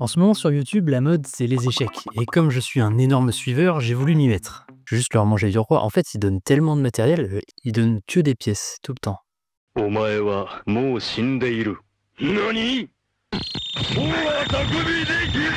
En ce moment sur YouTube, la mode c'est les échecs. Et comme je suis un énorme suiveur, j'ai voulu m'y mettre. Je vais juste leur manger du roi. En fait, ils donnent tellement de matériel, ils donnent que des pièces, tout le temps. お前はもう死んでいる。何？もうあたくびできぜ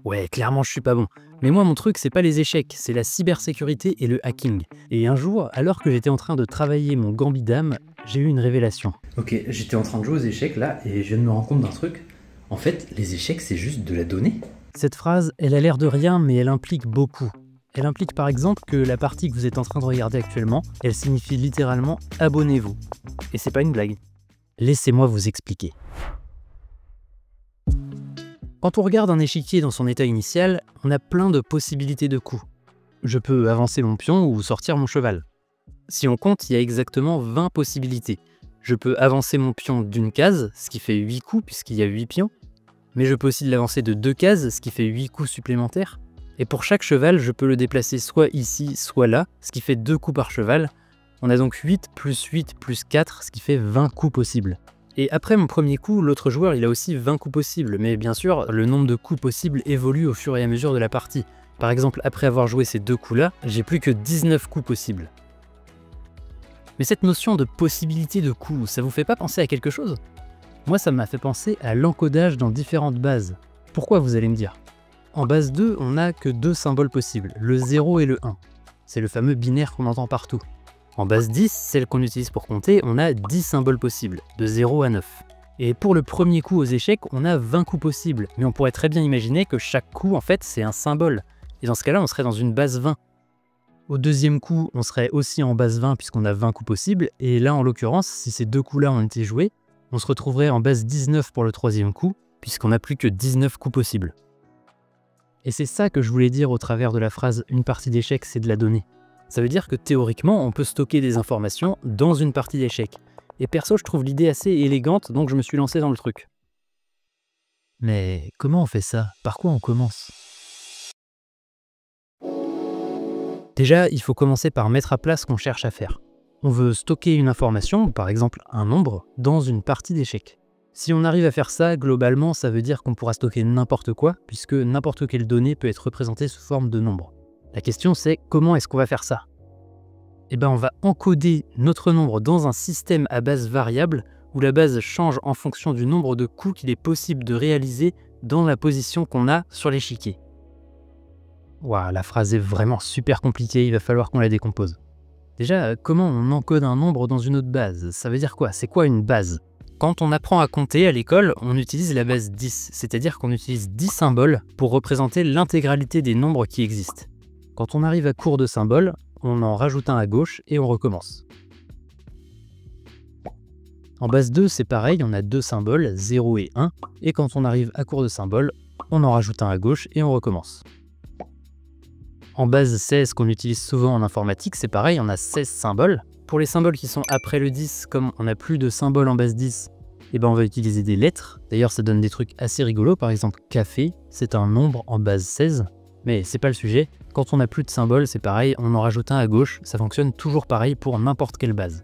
ぶ。 Ouais, clairement je suis pas bon. Mais moi mon truc c'est pas les échecs, c'est la cybersécurité et le hacking. Et un jour, alors que j'étais en train de travailler mon gambit-dame, j'ai eu une révélation. Ok, j'étais en train de jouer aux échecs là et je viens de me rendre compte d'un truc. En fait, les échecs c'est juste de la donnée. Cette phrase, elle a l'air de rien mais elle implique beaucoup. Elle implique par exemple que la partie que vous êtes en train de regarder actuellement, elle signifie littéralement « abonnez-vous ». Et c'est pas une blague. Laissez-moi vous expliquer. Quand on regarde un échiquier dans son état initial, on a plein de possibilités de coups. Je peux avancer mon pion ou sortir mon cheval. Si on compte, il y a exactement 20 possibilités. Je peux avancer mon pion d'une case, ce qui fait 8 coups puisqu'il y a 8 pions. Mais je peux aussi l'avancer de 2 cases, ce qui fait 8 coups supplémentaires. Et pour chaque cheval, je peux le déplacer soit ici, soit là, ce qui fait 2 coups par cheval. On a donc 8 plus 4, ce qui fait 20 coups possibles. Et après mon premier coup, l'autre joueur il a aussi 20 coups possibles, mais bien sûr, le nombre de coups possibles évolue au fur et à mesure de la partie. Par exemple, après avoir joué ces 2 coups-là, j'ai plus que 19 coups possibles. Mais cette notion de possibilité de coups, ça vous fait pas penser à quelque chose? Moi, ça m'a fait penser à l'encodage dans différentes bases. Pourquoi, vous allez me dire? En base 2, on n'a que 2 symboles possibles, le 0 et le 1. C'est le fameux binaire qu'on entend partout. En base 10, celle qu'on utilise pour compter, on a 10 symboles possibles, de 0 à 9. Et pour le premier coup aux échecs, on a 20 coups possibles, mais on pourrait très bien imaginer que chaque coup, en fait, c'est un symbole. Et dans ce cas-là, on serait dans une base 20. Au deuxième coup, on serait aussi en base 20 puisqu'on a 20 coups possibles, et là, en l'occurrence, si ces 2 coups-là ont été joués, on se retrouverait en base 19 pour le troisième coup, puisqu'on n'a plus que 19 coups possibles. Et c'est ça que je voulais dire au travers de la phrase « une partie d'échecs, c'est de la donnée ». Ça veut dire que théoriquement, on peut stocker des informations dans une partie d'échecs. Et perso, je trouve l'idée assez élégante, donc je me suis lancé dans le truc. Mais comment on fait ça? Par quoi on commence? Déjà, il faut commencer par mettre à plat ce qu'on cherche à faire. On veut stocker une information, par exemple un nombre, dans une partie d'échecs. Si on arrive à faire ça, globalement, ça veut dire qu'on pourra stocker n'importe quoi, puisque n'importe quelle donnée peut être représentée sous forme de nombre. La question c'est comment est-ce qu'on va faire ça? Eh bien on va encoder notre nombre dans un système à base variable où la base change en fonction du nombre de coups qu'il est possible de réaliser dans la position qu'on a sur l'échiquier. Waouh, la phrase est vraiment super compliquée, il va falloir qu'on la décompose. Déjà, comment on encode un nombre dans une autre base? Ça veut dire quoi? C'est quoi une base? Quand on apprend à compter à l'école, on utilise la base 10, c'est-à-dire qu'on utilise 10 symboles pour représenter l'intégralité des nombres qui existent. Quand on arrive à court de symboles, on en rajoute un à gauche et on recommence. En base 2, c'est pareil, on a 2 symboles, 0 et 1, et quand on arrive à court de symboles, on en rajoute un à gauche et on recommence. En base 16, qu'on utilise souvent en informatique, c'est pareil, on a 16 symboles. Pour les symboles qui sont après le 10, comme on n'a plus de symboles en base 10, eh ben on va utiliser des lettres. D'ailleurs, ça donne des trucs assez rigolos, par exemple café, c'est un nombre en base 16. Mais c'est pas le sujet, quand on n'a plus de symboles, c'est pareil, on en rajoute un à gauche, ça fonctionne toujours pareil pour n'importe quelle base.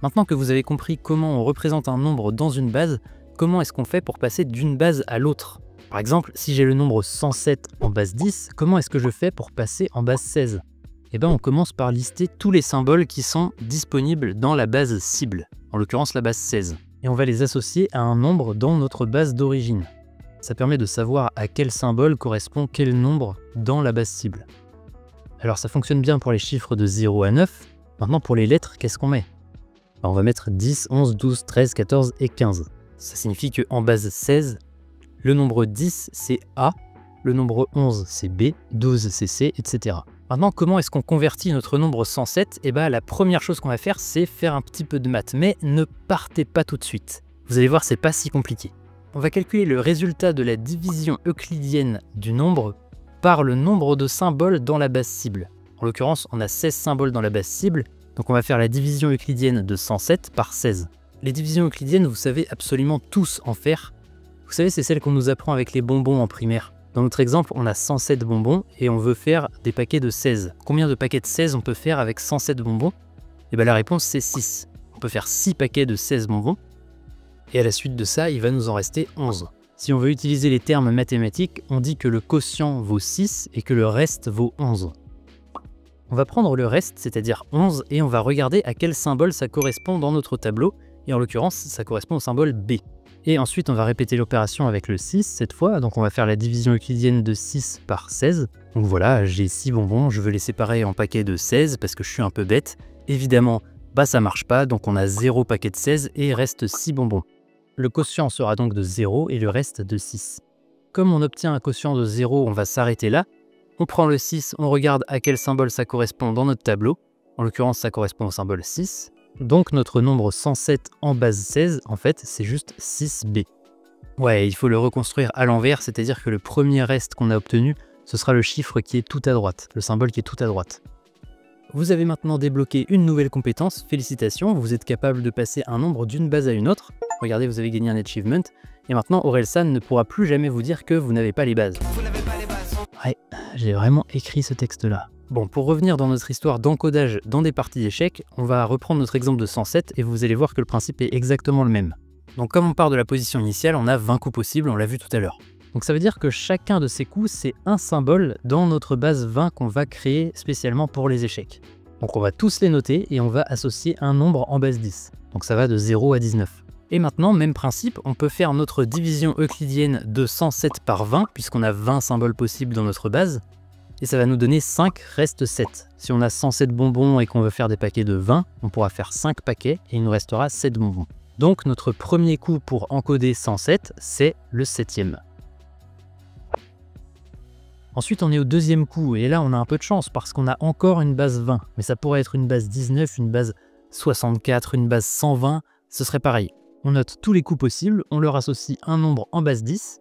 Maintenant que vous avez compris comment on représente un nombre dans une base, comment est-ce qu'on fait pour passer d'une base à l'autre? Par exemple, si j'ai le nombre 107 en base 10, comment est-ce que je fais pour passer en base 16? Eh bien on commence par lister tous les symboles qui sont disponibles dans la base cible, en l'occurrence la base 16. Et on va les associer à un nombre dans notre base d'origine. Ça permet de savoir à quel symbole correspond quel nombre dans la base cible. Alors ça fonctionne bien pour les chiffres de 0 à 9. Maintenant pour les lettres, qu'est-ce qu'on met? On va mettre 10, 11, 12, 13, 14 et 15. Ça signifie qu'en base 16, le nombre 10 c'est A, le nombre 11 c'est B, 12 c'est C, etc. Maintenant, comment est-ce qu'on convertit notre nombre 107? Eh bien la première chose qu'on va faire, c'est faire un petit peu de maths, mais ne partez pas tout de suite. Vous allez voir, c'est pas si compliqué. On va calculer le résultat de la division euclidienne du nombre par le nombre de symboles dans la base cible. En l'occurrence, on a 16 symboles dans la base cible, donc on va faire la division euclidienne de 107 par 16. Les divisions euclidiennes, vous savez absolument tous en faire. Vous savez, c'est celle qu'on nous apprend avec les bonbons en primaire. Dans notre exemple, on a 107 bonbons et on veut faire des paquets de 16. Combien de paquets de 16 on peut faire avec 107 bonbons? Et bien la réponse c'est 6. On peut faire 6 paquets de 16 bonbons. Et à la suite de ça, il va nous en rester 11. Si on veut utiliser les termes mathématiques, on dit que le quotient vaut 6 et que le reste vaut 11. On va prendre le reste, c'est-à-dire 11, et on va regarder à quel symbole ça correspond dans notre tableau. Et en l'occurrence, ça correspond au symbole B. Et ensuite, on va répéter l'opération avec le 6 cette fois. Donc on va faire la division euclidienne de 6 par 16. Donc voilà, j'ai 6 bonbons, je veux les séparer en paquets de 16 parce que je suis un peu bête. Évidemment, ça marche pas, donc on a 0 paquet de 16 et il reste 6 bonbons. Le quotient sera donc de 0 et le reste de 6. Comme on obtient un quotient de 0, on va s'arrêter là. On prend le 6, on regarde à quel symbole ça correspond dans notre tableau. En l'occurrence, ça correspond au symbole 6. Donc notre nombre 107 en base 16, en fait, c'est juste 6b. Ouais, il faut le reconstruire à l'envers, c'est-à-dire que le premier reste qu'on a obtenu, ce sera le chiffre qui est tout à droite, le symbole qui est tout à droite. Vous avez maintenant débloqué une nouvelle compétence, félicitations, vous êtes capable de passer un nombre d'une base à une autre. Regardez, vous avez gagné un achievement, et maintenant Orelsan ne pourra plus jamais vous dire que vous n'avez pas les bases. Vous n'avez pas les bases. Ouais, j'ai vraiment écrit ce texte-là. Bon, pour revenir dans notre histoire d'encodage dans des parties d'échecs, on va reprendre notre exemple de 107 et vous allez voir que le principe est exactement le même. Donc comme on part de la position initiale, on a 20 coups possibles, on l'a vu tout à l'heure. Donc ça veut dire que chacun de ces coups, c'est un symbole dans notre base 20 qu'on va créer spécialement pour les échecs. Donc on va tous les noter et on va associer un nombre en base 10. Donc ça va de 0 à 19. Et maintenant, même principe, on peut faire notre division euclidienne de 107 par 20, puisqu'on a 20 symboles possibles dans notre base. Et ça va nous donner 5 reste 7. Si on a 107 bonbons et qu'on veut faire des paquets de 20, on pourra faire 5 paquets et il nous restera 7 bonbons. Donc notre premier coup pour encoder 107, c'est le 7e. Ensuite on est au deuxième coup et là on a un peu de chance parce qu'on a encore une base 20. Mais ça pourrait être une base 19, une base 64, une base 120, ce serait pareil. On note tous les coups possibles, on leur associe un nombre en base 10.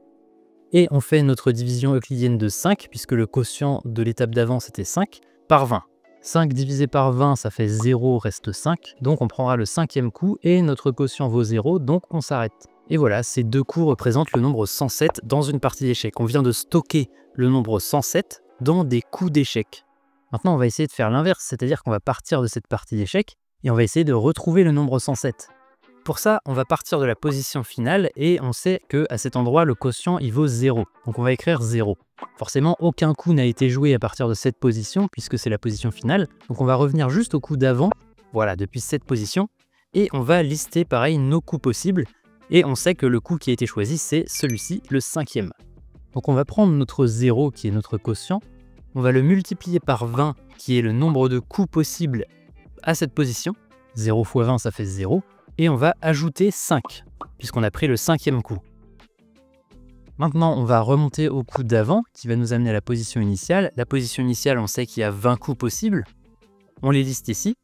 Et on fait notre division euclidienne de 5, puisque le quotient de l'étape d'avant c'était 5, par 20. 5 divisé par 20, ça fait 0, reste 5. Donc on prendra le 5e coup et notre quotient vaut 0, donc on s'arrête. Et voilà, ces deux coups représentent le nombre 107 dans une partie d'échecs. On vient de stocker le nombre 107 dans des coups d'échecs. Maintenant on va essayer de faire l'inverse, c'est-à-dire qu'on va partir de cette partie d'échecs et on va essayer de retrouver le nombre 107. Pour ça, on va partir de la position finale et on sait qu'à cet endroit, le quotient il vaut 0. Donc on va écrire 0. Forcément, aucun coup n'a été joué à partir de cette position puisque c'est la position finale. Donc on va revenir juste au coup d'avant, voilà, depuis cette position. Et on va lister pareil nos coups possibles. Et on sait que le coup qui a été choisi, c'est celui-ci, le 5e. Donc on va prendre notre 0 qui est notre quotient. On va le multiplier par 20 qui est le nombre de coups possibles à cette position. 0 fois 20, ça fait 0. Et on va ajouter 5, puisqu'on a pris le 5e coup. Maintenant, on va remonter au coup d'avant, qui va nous amener à la position initiale. La position initiale, on sait qu'il y a 20 coups possibles. On les liste ici.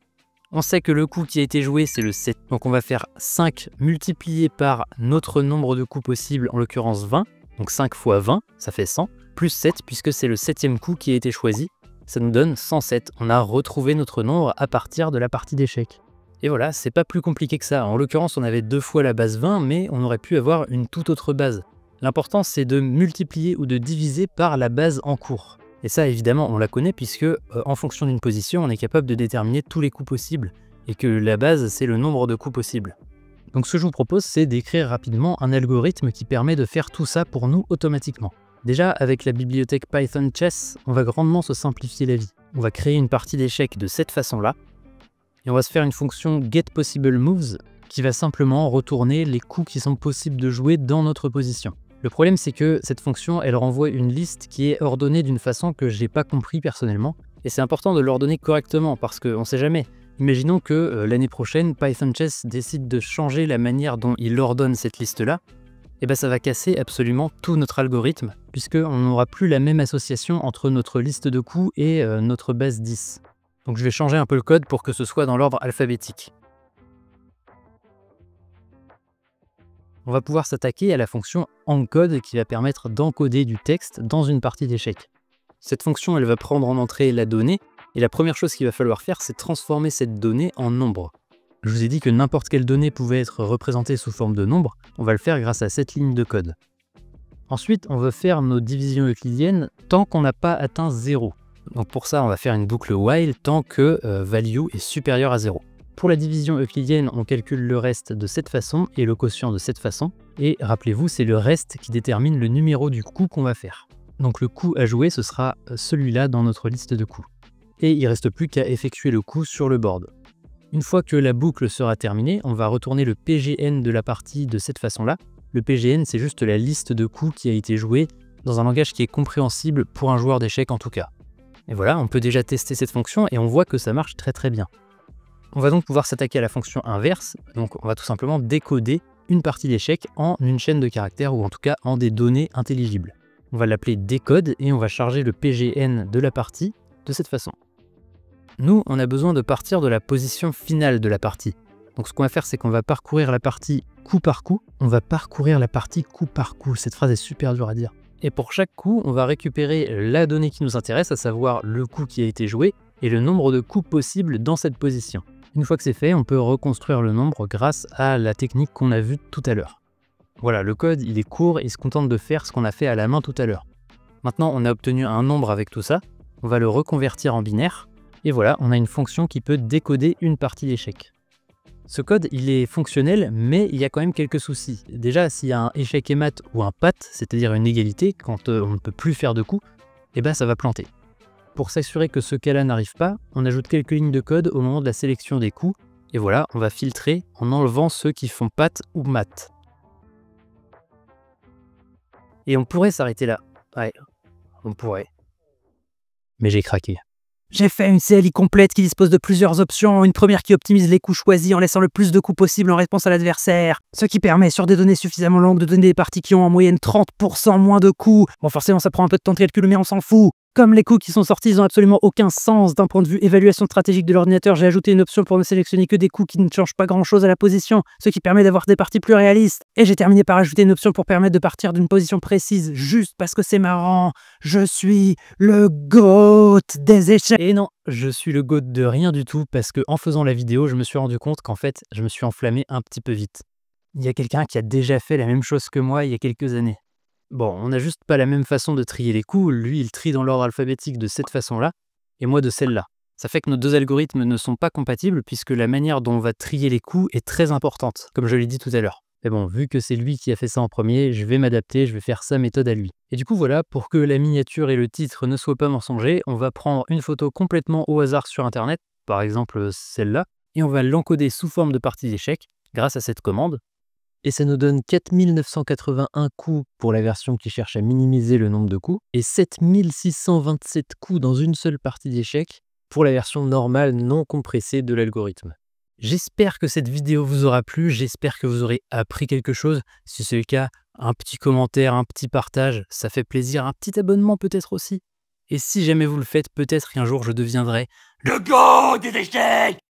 On sait que le coup qui a été joué, c'est le 7. Donc on va faire 5 multiplié par notre nombre de coups possibles, en l'occurrence 20. Donc 5 fois 20, ça fait 100, plus 7, puisque c'est le 7e coup qui a été choisi. Ça nous donne 107. On a retrouvé notre nombre à partir de la partie d'échecs. Et voilà, c'est pas plus compliqué que ça. En l'occurrence, on avait 2 fois la base 20, mais on aurait pu avoir une toute autre base. L'important, c'est de multiplier ou de diviser par la base en cours. Et ça, évidemment, on la connaît puisque, en fonction d'une position, on est capable de déterminer tous les coups possibles. Et que la base, c'est le nombre de coups possibles. Donc ce que je vous propose, c'est d'écrire rapidement un algorithme qui permet de faire tout ça pour nous automatiquement. Déjà, avec la bibliothèque Python Chess, on va grandement se simplifier la vie. On va créer une partie d'échecs de cette façon-là. Et on va se faire une fonction getPossibleMoves qui va simplement retourner les coups qui sont possibles de jouer dans notre position. Le problème, c'est que cette fonction, elle renvoie une liste qui est ordonnée d'une façon que j'ai pas compris personnellement. Et c'est important de l'ordonner correctement parce qu'on ne sait jamais. Imaginons que l'année prochaine, Python Chess décide de changer la manière dont il ordonne cette liste-là. Et bien ça va casser absolument tout notre algorithme puisqu'on n'aura plus la même association entre notre liste de coups et notre base 10. Donc je vais changer un peu le code pour que ce soit dans l'ordre alphabétique. On va pouvoir s'attaquer à la fonction encode qui va permettre d'encoder du texte dans une partie d'échecs. Cette fonction, elle va prendre en entrée la donnée, et la première chose qu'il va falloir faire, c'est transformer cette donnée en nombre. Je vous ai dit que n'importe quelle donnée pouvait être représentée sous forme de nombre, on va le faire grâce à cette ligne de code. Ensuite, on va faire nos divisions euclidiennes tant qu'on n'a pas atteint 0. Donc pour ça, on va faire une boucle while tant que value est supérieur à 0. Pour la division euclidienne, on calcule le reste de cette façon et le quotient de cette façon. Et rappelez-vous, c'est le reste qui détermine le numéro du coup qu'on va faire. Donc le coup à jouer, ce sera celui-là dans notre liste de coups. Et il ne reste plus qu'à effectuer le coup sur le board. Une fois que la boucle sera terminée, on va retourner le PGN de la partie de cette façon-là. Le PGN, c'est juste la liste de coups qui a été jouée dans un langage qui est compréhensible pour un joueur d'échecs en tout cas. Et voilà, on peut déjà tester cette fonction et on voit que ça marche très bien. On va donc pouvoir s'attaquer à la fonction inverse, donc on va tout simplement décoder une partie d'échecs en une chaîne de caractères ou en tout cas en des données intelligibles. On va l'appeler décode et on va charger le PGN de la partie de cette façon. Nous, on a besoin de partir de la position finale de la partie. Donc ce qu'on va faire, c'est qu'on va parcourir la partie coup par coup. On va parcourir la partie coup par coup. Cette phrase est super dure à dire. Et pour chaque coup, on va récupérer la donnée qui nous intéresse, à savoir le coup qui a été joué et le nombre de coups possibles dans cette position. Une fois que c'est fait, on peut reconstruire le nombre grâce à la technique qu'on a vue tout à l'heure. Voilà, le code, il est court et il se contente de faire ce qu'on a fait à la main tout à l'heure. Maintenant, on a obtenu un nombre avec tout ça. On va le reconvertir en binaire. Et voilà, on a une fonction qui peut décoder une partie d'échec. Ce code, il est fonctionnel, mais il y a quand même quelques soucis. Déjà, s'il y a un échec et mat ou un pat, c'est-à-dire une égalité, quand on ne peut plus faire de coups, eh ben ça va planter. Pour s'assurer que ce cas-là n'arrive pas, on ajoute quelques lignes de code au moment de la sélection des coups, et voilà, on va filtrer en enlevant ceux qui font pat ou mat. Et on pourrait s'arrêter là. Ouais, on pourrait. Mais j'ai craqué. J'ai fait une CLI complète qui dispose de plusieurs options, une première qui optimise les coups choisis en laissant le plus de coups possible en réponse à l'adversaire, ce qui permet sur des données suffisamment longues de donner des parties qui ont en moyenne 30% moins de coups. Bon, forcément ça prend un peu de temps de calcul, mais on s'en fout. Comme les coups qui sont sortis, ils n'ont absolument aucun sens d'un point de vue évaluation stratégique de l'ordinateur, j'ai ajouté une option pour ne sélectionner que des coups qui ne changent pas grand chose à la position, ce qui permet d'avoir des parties plus réalistes. Et j'ai terminé par ajouter une option pour permettre de partir d'une position précise, juste parce que c'est marrant. Je suis le GOAT des échecs. Et non, je suis le GOAT de rien du tout, parce que en faisant la vidéo, je me suis rendu compte qu'en fait, je me suis enflammé un petit peu vite. Il y a quelqu'un qui a déjà fait la même chose que moi il y a quelques années. Bon, on n'a juste pas la même façon de trier les coups, lui il trie dans l'ordre alphabétique de cette façon-là, et moi de celle-là. Ça fait que nos deux algorithmes ne sont pas compatibles puisque la manière dont on va trier les coups est très importante, comme je l'ai dit tout à l'heure. Mais bon, vu que c'est lui qui a fait ça en premier, je vais m'adapter, je vais faire sa méthode à lui. Et du coup voilà, pour que la miniature et le titre ne soient pas mensongers, on va prendre une photo complètement au hasard sur internet, par exemple celle-là, et on va l'encoder sous forme de partie d'échecs grâce à cette commande. Et ça nous donne 4981 coups pour la version qui cherche à minimiser le nombre de coups, et 7627 coups dans une seule partie d'échecs pour la version normale non compressée de l'algorithme. J'espère que cette vidéo vous aura plu, j'espère que vous aurez appris quelque chose. Si c'est le cas, un petit commentaire, un petit partage, ça fait plaisir, un petit abonnement peut-être aussi. Et si jamais vous le faites, peut-être qu'un jour je deviendrai le GOAT des échecs!